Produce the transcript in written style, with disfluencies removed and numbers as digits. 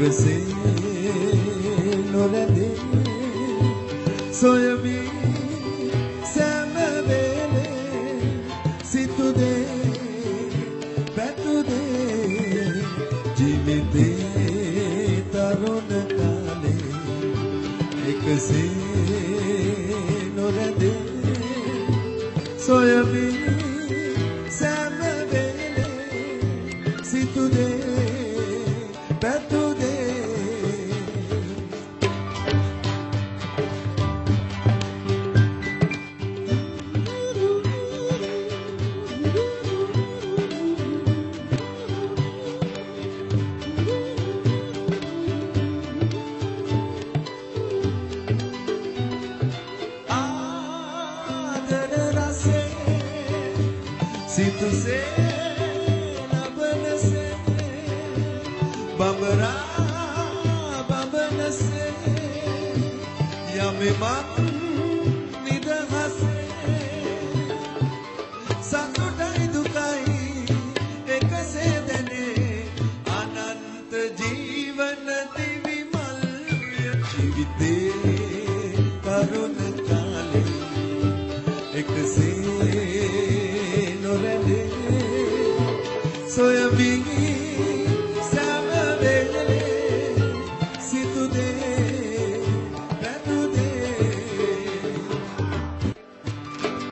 එකසේ නොරැඳේ සොයමි සෑම වේලේ සිතුදේ පැතුදේ ජීවිතේ තරුණ කාලේ එකසේ නොරැඳේ සොයමි සෑම වේලේ සිතුදේ පැතුදේ සිතුසේ ලබනසේ බඹරා බඹනසේ යමෙමත් නිදහසේ සතුටයි දුකයි එකසේ දැනේ අනන්ත ජීවන දිවිමල් ජීවිතේ තරුණ කාලේ එකසේ Soy amigo